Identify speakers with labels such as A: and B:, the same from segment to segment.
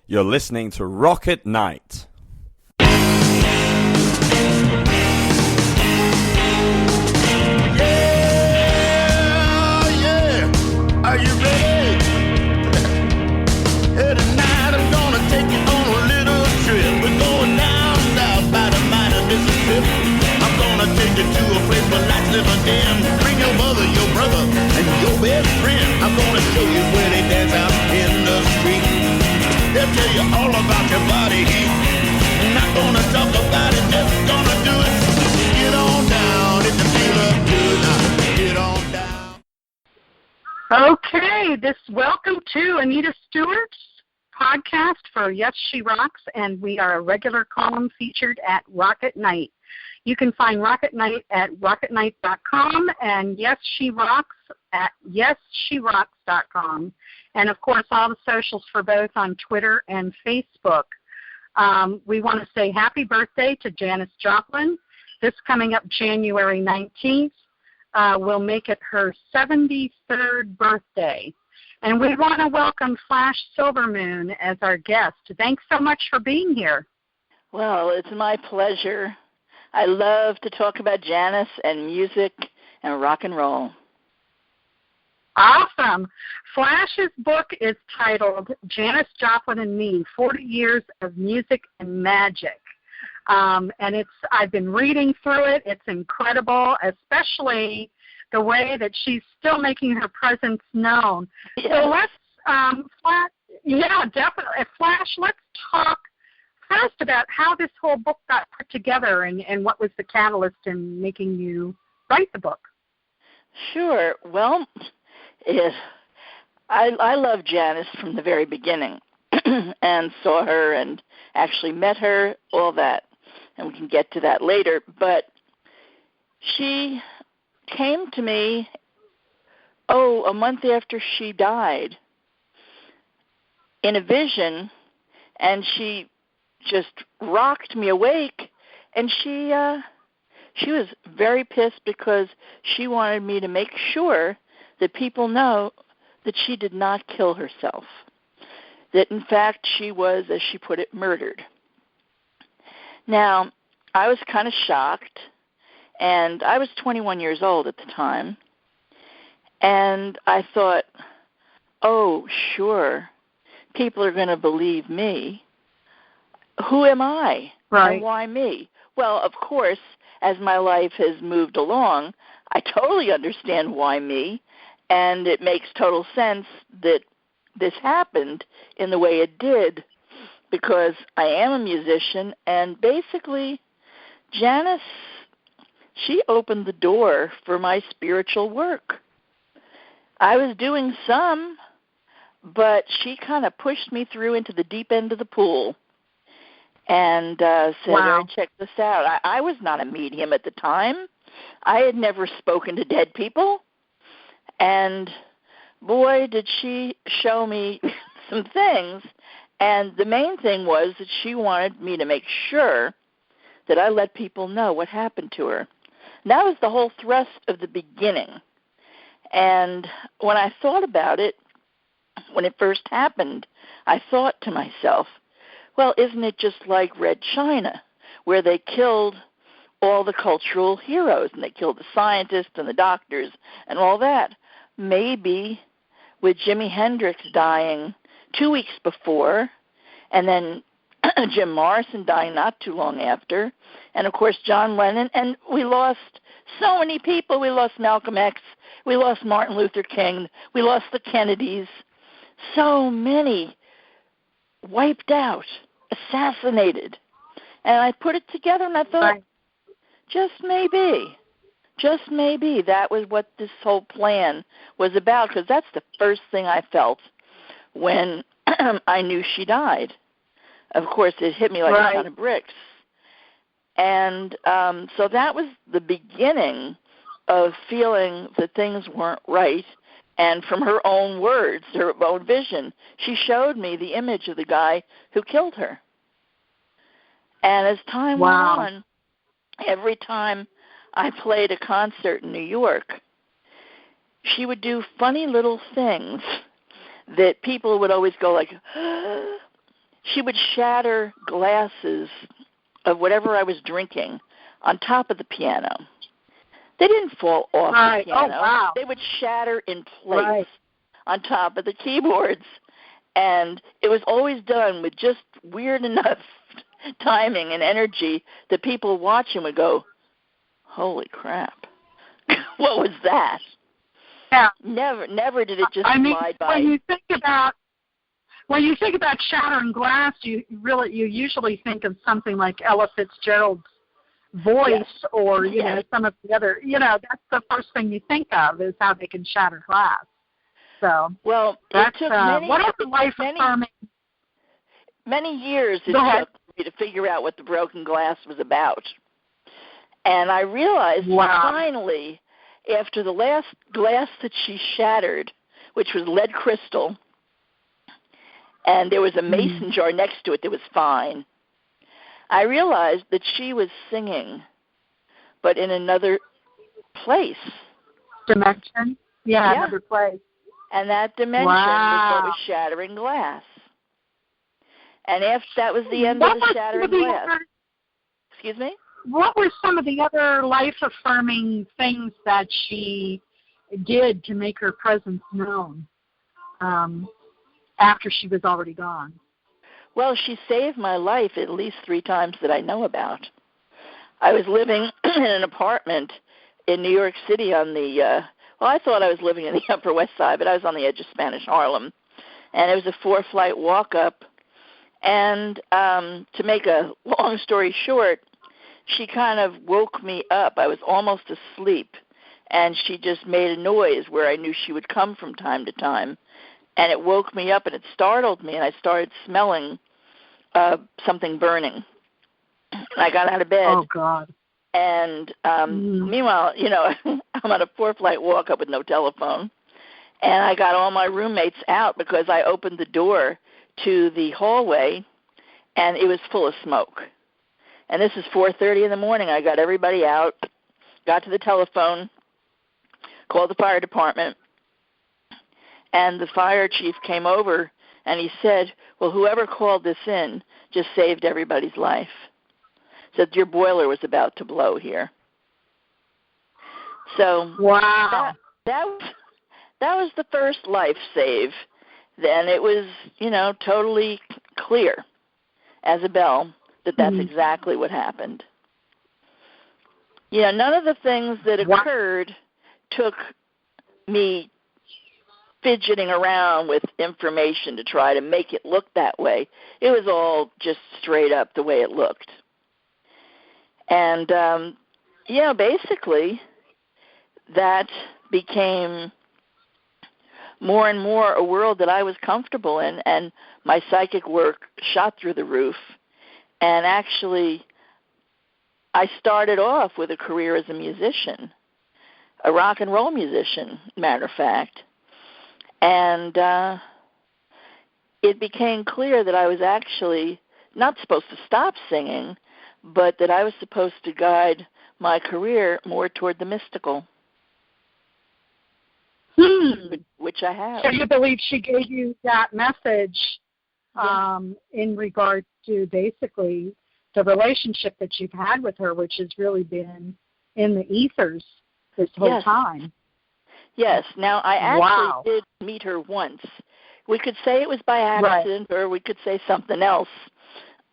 A: You're listening to Rocket Night.
B: Are you ready? Hey, tonight I'm gonna take you on a little trip. We're going down south by the mighty Mississippi. I'm gonna take you to a place where lights never dim. Bring your mother, your brother, and your best friend. I'm gonna show you where they dance out in the street. They'll tell you all about your body heat. Not gonna talk about it, just gonna do it. Get on down, if you feel up good. Now, get on down.
C: Okay, welcome to Anita Stewart's podcast for Yes, She Rocks, and we are a regular column featured at Rocket Night. You can find Rocket Night at rocketnight.com and Yes, She Rocks at yessherocks.com. And, of course, all the socials for both on Twitter and Facebook. We want to say happy birthday to Janis Joplin. This coming up January 19th. Will make it her 73rd birthday. And we want to welcome Flash Silvermoon as our guest. Thanks so much for being here.
D: Well, it's my pleasure. I love to talk about Janis and music and rock and roll.
C: Awesome. Flash's book is titled Janis Joplin and Me, 40 Years of Music and Magic. And I've been reading through it. It's incredible, especially the way that she's still making her presence known.
D: Yeah.
C: So let's, definitely. Flash, let's talk first about how this whole book got put together and what was the catalyst in making you write the book.
D: Sure. Well, I love Janis from the very beginning and saw her and actually met her, all that. And we can get to that later, but she came to me, a month after she died, in a vision, and she just rocked me awake, and she was very pissed because she wanted me to make sure that people know that she did not kill herself, that in fact she was, as she put it, murdered. Now, I was kind of shocked, and I was 21 years old at the time, and I thought, oh, sure, people are going to believe me. Who am I?
C: Right.
D: And why me? Well, of course, as my life has moved along, I totally understand why me, and it makes total sense that this happened in the way it did, because I am a musician, and basically Janis, she opened the door for my spiritual work. I was doing some, but she kind of pushed me through into the deep end of the pool and said,
C: Wow.
D: Check this out. I was not a medium at the time. I had never spoken to dead people, and boy, did she show me some things. And the main thing was that she wanted me to make sure that I let people know what happened to her. And that was the whole thrust of the beginning. And when I thought about it, when it first happened, I thought to myself, well, isn't it just like Red China, where they killed all the cultural heroes, and they killed the scientists and the doctors and all that? Maybe with Jimi Hendrix dying 2 weeks before, and then Jim Morrison dying not too long after, and, of course, John Lennon. And we lost so many people. We lost Malcolm X. We lost Martin Luther King. We lost the Kennedys. So many wiped out, assassinated. And I put it together, and I thought, just maybe that was what this whole plan was about, because that's the first thing I felt when I knew she died. Of course, it hit me like a ton of bricks. And so that was the beginning of feeling that things weren't right. And from her own words, her own vision, she showed me the image of the guy who killed her. And as time went on, every time I played a concert in New York, she would do funny little things that people would always go like, she would shatter glasses of whatever I was drinking on top of the piano. They didn't fall off the piano.
C: Oh, wow.
D: They would shatter in place
C: Right.
D: on top of the keyboards. And it was always done with just weird enough timing and energy that people watching would go, holy crap, what was that?
C: Yeah.
D: Never did it just slide by.
C: When you think about shattering glass, you usually think of something like Ella Fitzgerald's voice, or you know, some of the other. You know, that's the first thing you think of is how they can shatter glass. So
D: it took many years it took me to figure out what the broken glass was about. And I realized finally, after the last glass that she shattered, which was lead crystal, and there was a mason jar next to it that was fine, I realized that she was singing, but in another place.
C: Dimension? Yeah, another place.
D: And that dimension was what was shattering glass. And after that was the end of the shattering glass. Excuse me?
C: What were some of the other life-affirming things that she did to make her presence known after she was already gone?
D: Well, she saved my life at least 3 times that I know about. I was living in an apartment in New York City on the, I thought I was living in the Upper West Side, but I was on the edge of Spanish Harlem. And it was a 4-flight walk-up. And to make a long story short, she kind of woke me up. I was almost asleep, and she just made a noise where I knew she would come from time to time. And it woke me up, and it startled me, and I started smelling something burning. And I got out of bed.
C: Oh, God.
D: And meanwhile, you know, I'm on a 4-flight walk-up with no telephone. And I got all my roommates out because I opened the door to the hallway, and it was full of smoke. And this is 4:30 in the morning. I got everybody out, got to the telephone, called the fire department, and the fire chief came over, and he said, well, whoever called this in just saved everybody's life. Said your boiler was about to blow here. So that was the first life save. Then it was, you know, totally clear as a bell that that's exactly what happened. You know, none of the things that occurred took me fidgeting around with information to try to make it look that way. It was all just straight up the way it looked. And, you know, basically that became more and more a world that I was comfortable in, and my psychic work shot through the roof. And actually, I started off with a career as a musician, a rock and roll musician, matter of fact. And it became clear that I was actually not supposed to stop singing, but that I was supposed to guide my career more toward the mystical, which I have.
C: So you believe she gave you that message in regard to basically the relationship that you've had with her, which has really been in the ethers this whole time.
D: Yes. Now, I actually did meet her once. We could say it was by accident, or we could say something else.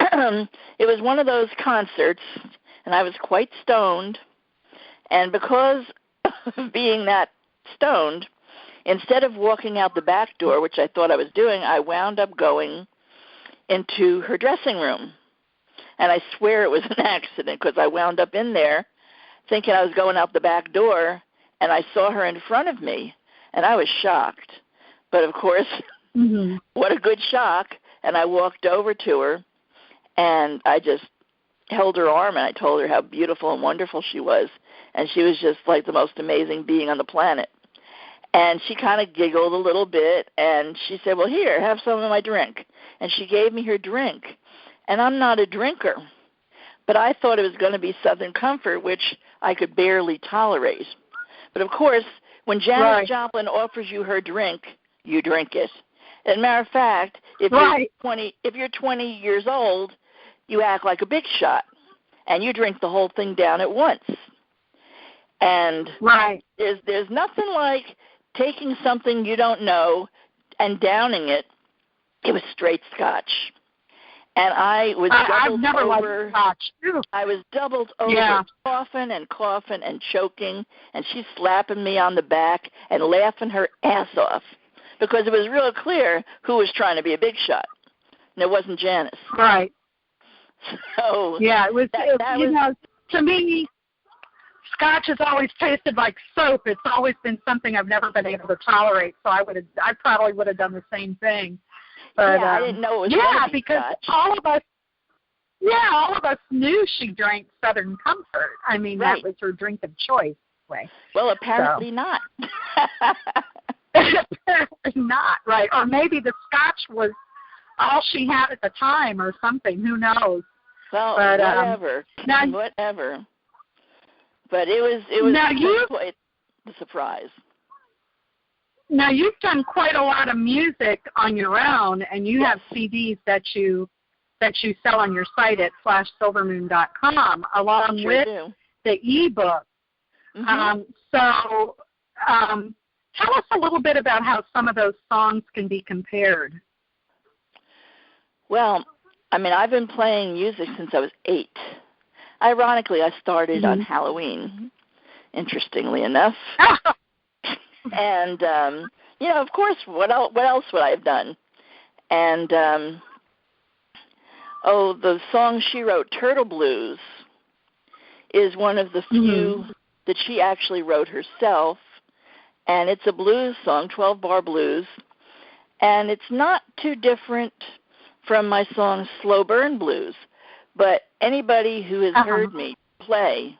D: It was one of those concerts, and I was quite stoned. And because of being that stoned, instead of walking out the back door, which I thought I was doing, I wound up going into her dressing room. And I swear it was an accident because I wound up in there thinking I was going out the back door, and I saw her in front of me, and I was shocked. But, of course, what a good shock. And I walked over to her, and I just held her arm, and I told her how beautiful and wonderful she was. And she was just like the most amazing being on the planet. And she kind of giggled a little bit, and she said, well, here, have some of my drink. And she gave me her drink. And I'm not a drinker, but I thought it was going to be Southern Comfort, which I could barely tolerate. But, of course, when Janis Joplin offers you her drink, you drink it. As a matter of fact, if
C: Right.
D: you're 20 years old, you act like a big shot, and you drink the whole thing down at once. And
C: Right.
D: there's nothing like taking something you don't know and downing it. It was straight scotch, and I was doubled
C: I've never
D: over.
C: liked scotch. Ew.
D: I was doubled over,
C: Yeah.
D: coughing and choking, and she's slapping me on the back and laughing her ass off because it was real clear who was trying to be a big shot, and it wasn't Janis.
C: Right.
D: So
C: Yeah, it was.
D: that
C: You
D: was,
C: know, to me, scotch has always tasted like soap. It's always been something I've never been able to tolerate. So I probably would have done the same thing. But,
D: I didn't know it was
C: yeah, because
D: scotch.
C: all of us knew she drank Southern Comfort. I mean,
D: Right.
C: that was her drink of choice. Anyway.
D: Well, apparently not.
C: Not, right. Or maybe the scotch was all she had at the time or something. Who knows?
D: Well,
C: But,
D: whatever. But it was
C: Now
D: quite the surprise.
C: Now, you've done quite a lot of music on your own, and you have CDs that you sell on your site at flashsilvermoon.com, along
D: Sure
C: with
D: do.
C: the ebook.
D: Mm-hmm.
C: Tell us a little bit about how some of those songs can be compared.
D: Well, I mean, I've been playing music since I was 8. Ironically, I started on Halloween, interestingly enough. And, of course, what else would I have done? And, the song she wrote, Turtle Blues, is one of the few that she actually wrote herself. And it's a blues song, 12-bar blues. And it's not too different from my song Slow Burn Blues. But anybody who has heard me play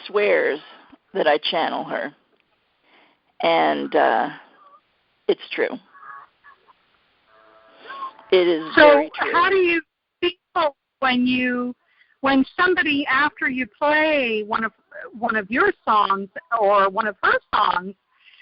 D: swears that I channel her. And it's true. It is very true.
C: So how do you feel when somebody, after you play one of your songs or one of her songs,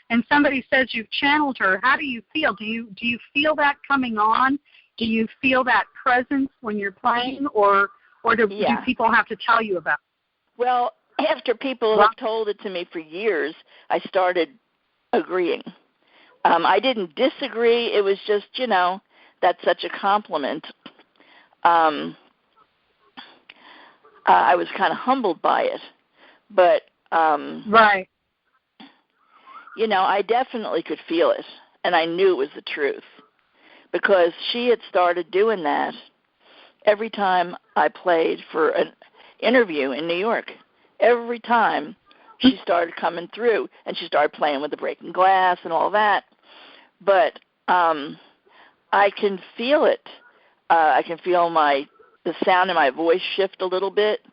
C: and somebody says you've channeled her? How do you feel? Do you feel that coming on? Do you feel that presence when you're playing, or do people have to tell you about it?
D: Well, after people have told it to me for years, I started agreeing. I didn't disagree. It was just, that's such a compliment. I was kind of humbled by it. But,
C: right.
D: I definitely could feel it, and I knew it was the truth because she had started doing that every time I played for an interview in New York. Every time she started coming through, and she started playing with the breaking glass and all that. But I can feel it. I can feel the sound in my voice shift a little bit,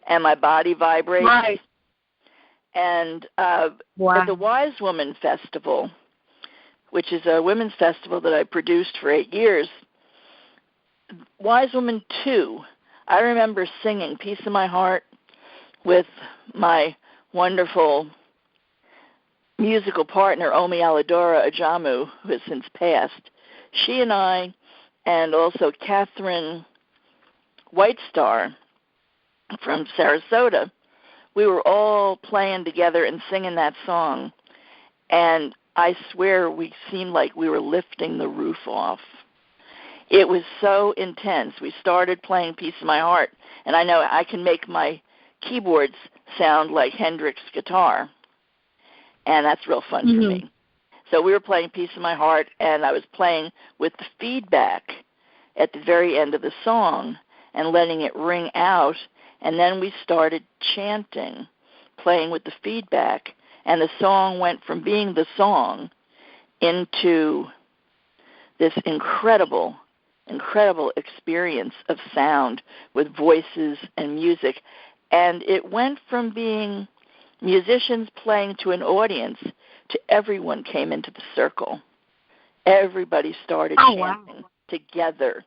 D: and my body vibrate.
C: Right.
D: And at the Wise Woman Festival, which is a women's festival that I produced for 8 years, Wise Woman 2, I remember singing Peace in My Heart with my wonderful musical partner, Omi Aladora Ajamu, who has since passed. She and I, and also Catherine Whitestar from Sarasota, we were all playing together and singing that song. And I swear we seemed like we were lifting the roof off. It was so intense. We started playing Peace in My Heart, and I know I can make my keyboards sound like Hendrix guitar, and that's real fun for me. So we were playing Peace in My Heart, and I was playing with the feedback at the very end of the song and letting it ring out, and then we started chanting, playing with the feedback, and the song went from being the song into this incredible experience of sound with voices and music. And it went from being musicians playing to an audience to everyone came into the circle. Everybody started chanting together.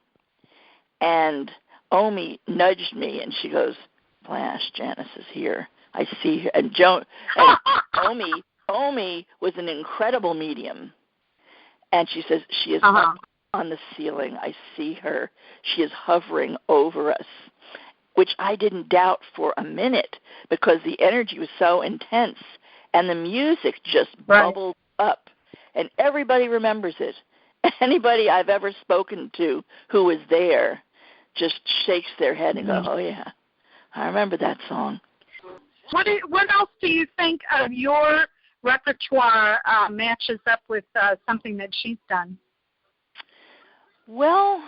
D: And Omi nudged me, and she goes, Flash, Janis is here. I see her. And Omi was an incredible medium. And she says, she is up on the ceiling. I see her. She is hovering over us, which I didn't doubt for a minute because the energy was so intense and the music just bubbled up. And everybody remembers it. Anybody I've ever spoken to who was there just shakes their head and goes, oh, yeah, I remember that song.
C: What else do you think of your repertoire matches up with something that she's done?
D: Well,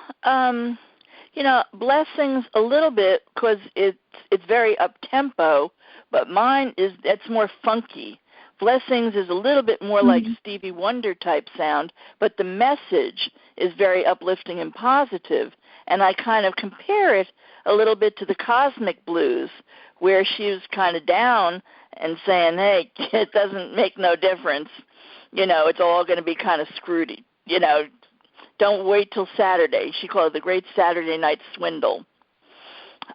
D: Blessings a little bit because it's very up-tempo, but mine it's more funky. Blessings is a little bit more like Stevie Wonder type sound, but the message is very uplifting and positive, and I kind of compare it a little bit to the Cosmic Blues, where she was kind of down and saying, hey, it doesn't make no difference. It's all going to be kind of screwed. Don't wait till Saturday. She called it the Great Saturday Night Swindle.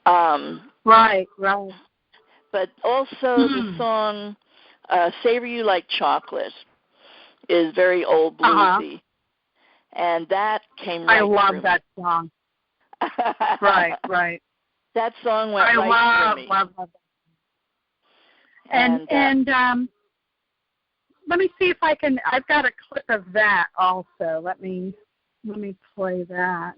C: Right.
D: But also the song Savor You Like Chocolate is very old bluesy. And that came right through me. I love that song. Right. That song went right through me. Love that.
C: And let me see if I can. I've got a clip of that also. Let me play that,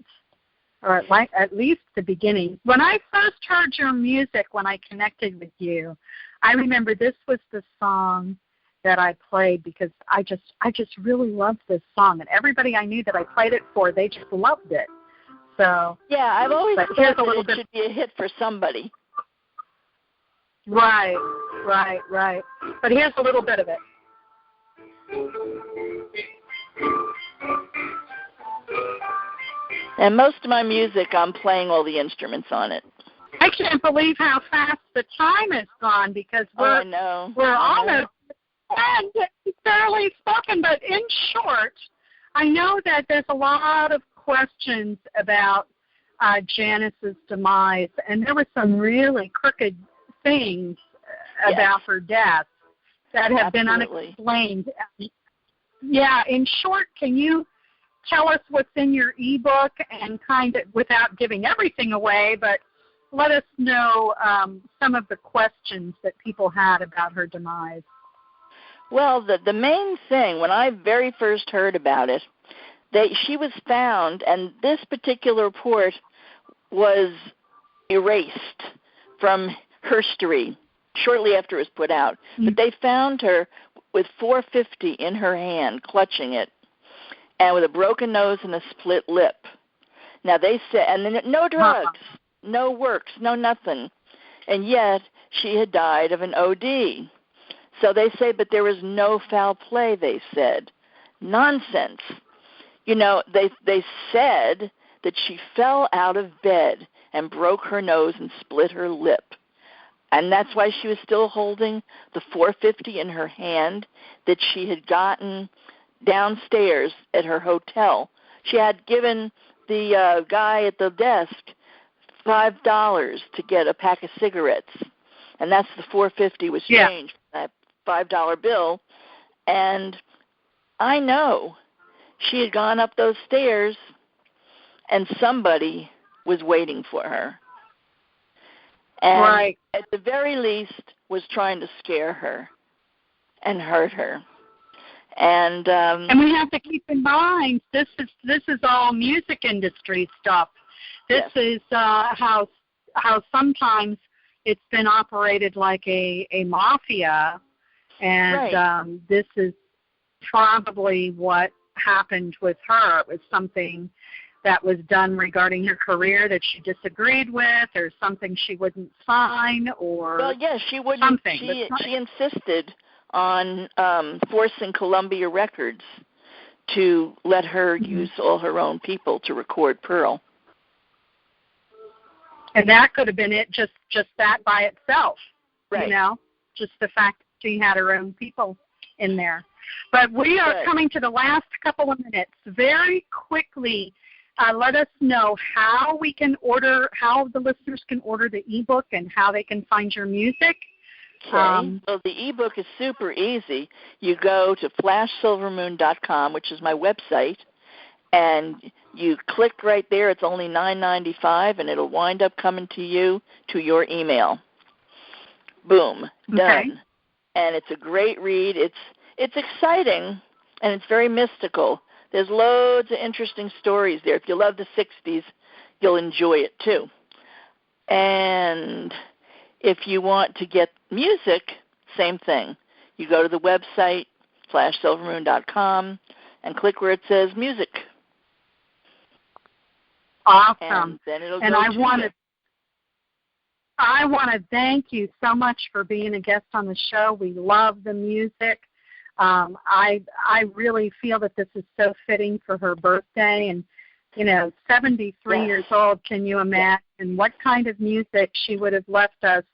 C: or at least the beginning. When I first heard your music, when I connected with you, I remember this was the song that I played because I just really loved this song, and everybody I knew that I played it for, they just loved it. So
D: yeah, I've always thought that it should be a hit for somebody.
C: Right. But here's a little bit of it.
D: And most of my music, I'm playing all the instruments on it.
C: I can't believe how fast the time has gone because we're almost and it's barely spoken. But in short, I know that there's a lot of questions about Janis's demise, and there were some really crooked things about her death that have been unexplained. Yeah, in short, can you tell us what's in your ebook and kind of, without giving everything away, but let us know some of the questions that people had about her demise?
D: Well, the main thing, when I very first heard about it, she was found, and this particular report was erased from history shortly after it was put out. But they found her with $4.50 in her hand, clutching it, and with a broken nose and a split lip. Now they said, and then no drugs, no works, no nothing, and yet she had died of an OD. So they say, but there was no foul play, they said. Nonsense. They said that she fell out of bed and broke her nose and split her lip. And that's why she was still holding the $4.50 in her hand that she had gotten downstairs at her hotel. She had given the guy at the desk $5 to get a pack of cigarettes, and that's the $4.50 was changed for that $5 bill. And I know she had gone up those stairs, and somebody was waiting for her. And at the very least was trying to scare her and hurt her. And
C: we have to keep in mind this is all music industry stuff. This is how sometimes it's been operated like a mafia, and this is probably what happened with her. It was something that was done regarding her career that she disagreed with, or something she wouldn't sign, or
D: she wouldn't. Something. She insisted on forcing Columbia Records to let her use all her own people to record Pearl.
C: And that could have been it, just that by itself, just the fact that she had her own people in there. But we are coming to the last couple of minutes. Very quickly, let us know how the listeners can order the ebook and how they can find your music.
D: Okay. So the ebook is super easy. You go to flashsilvermoon.com, which is my website, and you click right there. It's only $9.95, and it'll wind up coming to you to your email. Boom, done.
C: Okay.
D: And it's a great read. It's exciting, and it's very mystical. There's loads of interesting stories there. If you love the 60s, you'll enjoy it too. And if you want to get music, same thing. You go to the website, flashsilvermoon.com, and click where it says music.
C: Awesome.
D: And then it'll
C: and
D: go
C: I
D: to
C: want
D: you.
C: to thank you so much for being a guest on the show. We love the music. I really feel that this is so fitting for her birthday, and 73
D: Yes.
C: years old. Can you imagine what kind of music she would have left us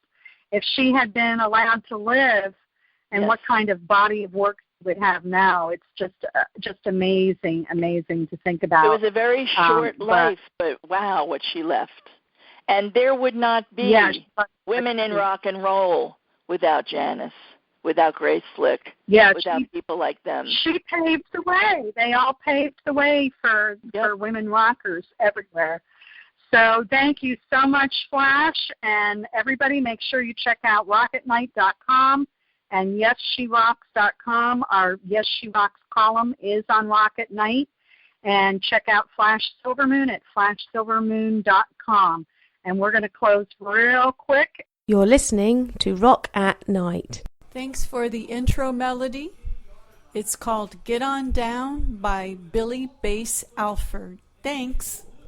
C: if she had been allowed to live, and
D: Yes.
C: what kind of body of work she would have now? It's just amazing to think about.
D: It was a very short life, but wow, what she left. And there would not be women in rock and roll without Janis, without Grace Slick, without people like them.
C: She paved the way. They all paved the way for women rockers everywhere. So thank you so much, Flash. And everybody, make sure you check out rocketnight.com and yessherocks.com. Our Yes She Rocks column is on Rocket Night. And check out Flash Silvermoon at flashsilvermoon.com. And we're going to close real quick.
E: You're listening to Rock at Night.
F: Thanks for the intro melody. It's called Get On Down by Billy Bass Alford. Thanks.